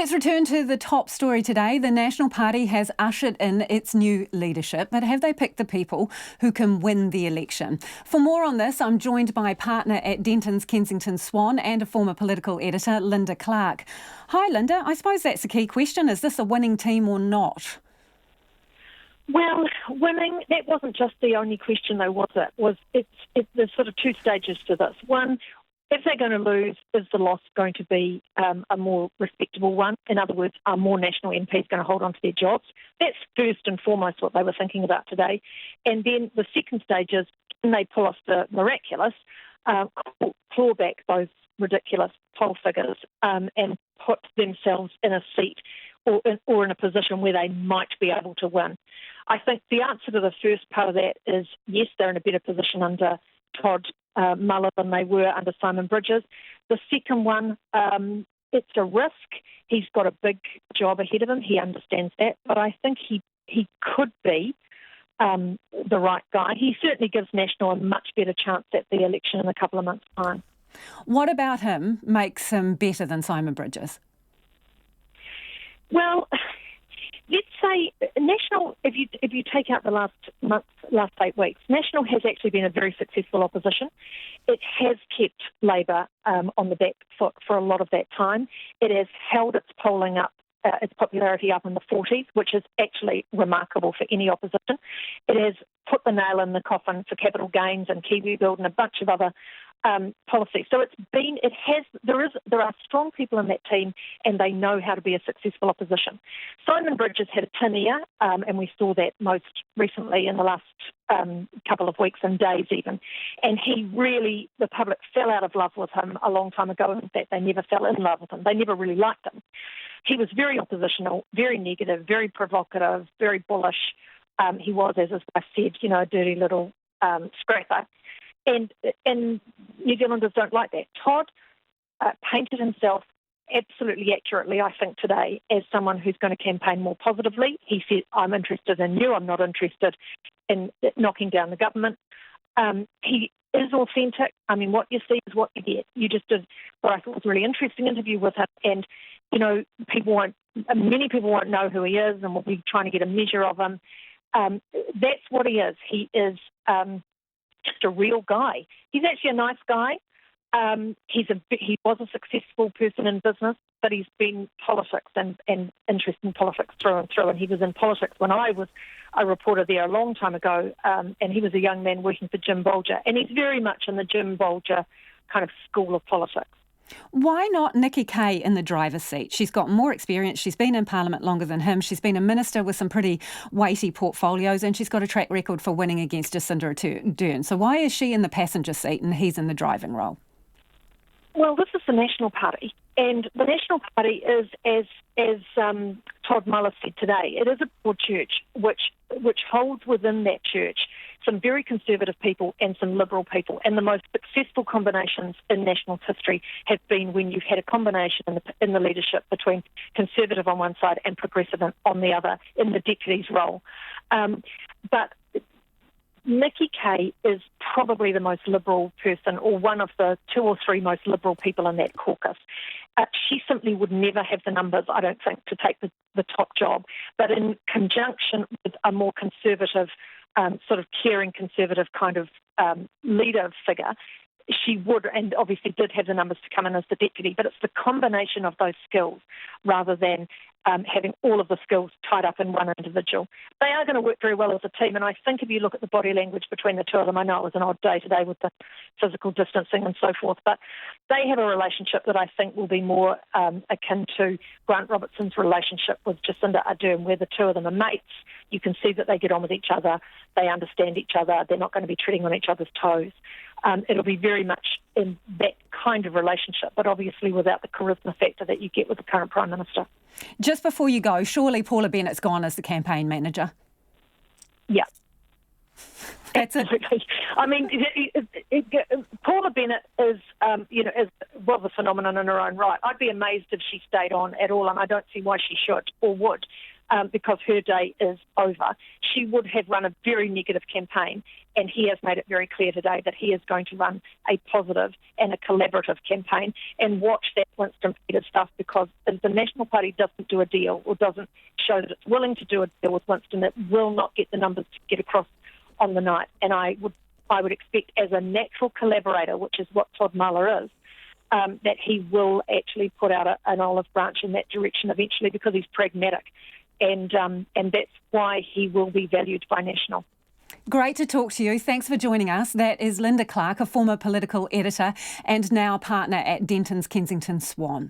Let's return to the top story today. The National Party has ushered in its new leadership, but have they picked the people who can win the election? For more on this, I'm joined by partner at Dentons Kensington Swan and a former political editor, Linda Clark. Hi, Linda. I suppose that's the key question. Is this a winning team or not? Well, winning, that wasn't just the only question though, was it? There's sort of two stages to this. One, if they're going to lose, is the loss going to be a more respectable one? In other words, are more national MPs going to hold on to their jobs? That's first and foremost what they were thinking about today. And then the second stage is, can they pull off the miraculous, claw back those ridiculous poll figures and put themselves in a seat or in a position where they might be able to win? I think the answer to the first part of that is yes, they're in a better position under Todd Muller than they were under Simon Bridges. The second one, it's a risk. He's got a big job ahead of him. He understands that, but I think he could be the right guy. He certainly gives National a much better chance at the election in a couple of months' time. What about him makes him better than Simon Bridges? Well, let's say National, if you take out the last 8 weeks, National has actually been a very successful opposition. It has kept Labor on the back foot for a lot of that time. It has held its polling up, its popularity up in the 40s, which is actually remarkable for any opposition. It has put the nail in the coffin for capital gains and Kiwi Build and a bunch of other policy. So there are strong people in that team and they know how to be a successful opposition. Simon Bridges had a tin ear and we saw that most recently in the last couple of weeks and days even. And the public fell out of love with him a long time ago. In fact, they never fell in love with him. They never really liked him. He was very oppositional, very negative, very provocative, very bullish. He was, as his wife said, a dirty little scrapper. And New Zealanders don't like that. Todd painted himself absolutely accurately, I think, today as someone who's going to campaign more positively. He said, I'm interested in you. I'm not interested in knocking down the government. He is authentic. I mean, what you see is what you get. You just did what I thought was a really interesting interview with him. And, many people won't know who he is and will be trying to get a measure of him. That's what he is. He is just a real guy. He's actually a nice guy. He was a successful person in business, but he's been politics and interested in politics through and through. And he was in politics when I was a reporter there a long time ago, and he was a young man working for Jim Bolger. And he's very much in the Jim Bolger kind of school of politics. Why not Nicki Kay in the driver's seat? She's got more experience. She's been in Parliament longer than him. She's been a minister with some pretty weighty portfolios and she's got a track record for winning against Jacinda Ardern. So why is she in the passenger seat and he's in the driving role? Well, this is the National Party. And the National Party is, as Todd Muller said today, it is a broad church which holds within that church some very conservative people and some liberal people. And the most successful combinations in National's history have been when you've had a combination in the leadership between conservative on one side and progressive on the other in the deputy's role. But Nicki Kay is probably the most liberal person or one of the 2 or 3 most liberal people in that caucus. She simply would never have the numbers, I don't think, to take the top job. But in conjunction with a more conservative, sort of caring conservative kind of leader figure, she would, and obviously did have the numbers to come in as the deputy, but it's the combination of those skills rather than having all of the skills tied up in one individual. They are going to work very well as a team, and I think if you look at the body language between the two of them, I know it was an odd day today with the physical distancing and so forth, but they have a relationship that I think will be more akin to Grant Robertson's relationship with Jacinda Ardern, where the two of them are mates. You can see that they get on with each other, they understand each other, they're not going to be treading on each other's toes. It'll be very much in that kind of relationship, but obviously without the charisma factor that you get with the current Prime Minister. Just before you go, surely Paula Bennett's gone as the campaign manager? Yeah. That's it. I mean, Paula Bennett is a phenomenon in her own right. I'd be amazed if she stayed on at all, and I don't see why she should or would. because her day is over. She would have run a very negative campaign, and he has made it very clear today that he is going to run a positive and a collaborative campaign. And watch that Winston Peters stuff, because if the National Party doesn't do a deal or doesn't show that it's willing to do a deal with Winston, it will not get the numbers to get across on the night. And I would expect, as a natural collaborator, which is what Todd Muller is, that he will actually put out an olive branch in that direction eventually, because he's pragmatic. And that's why he will be valued by National. Great to talk to you. Thanks for joining us. That is Linda Clark, a former political editor and now partner at Dentons Kensington Swan.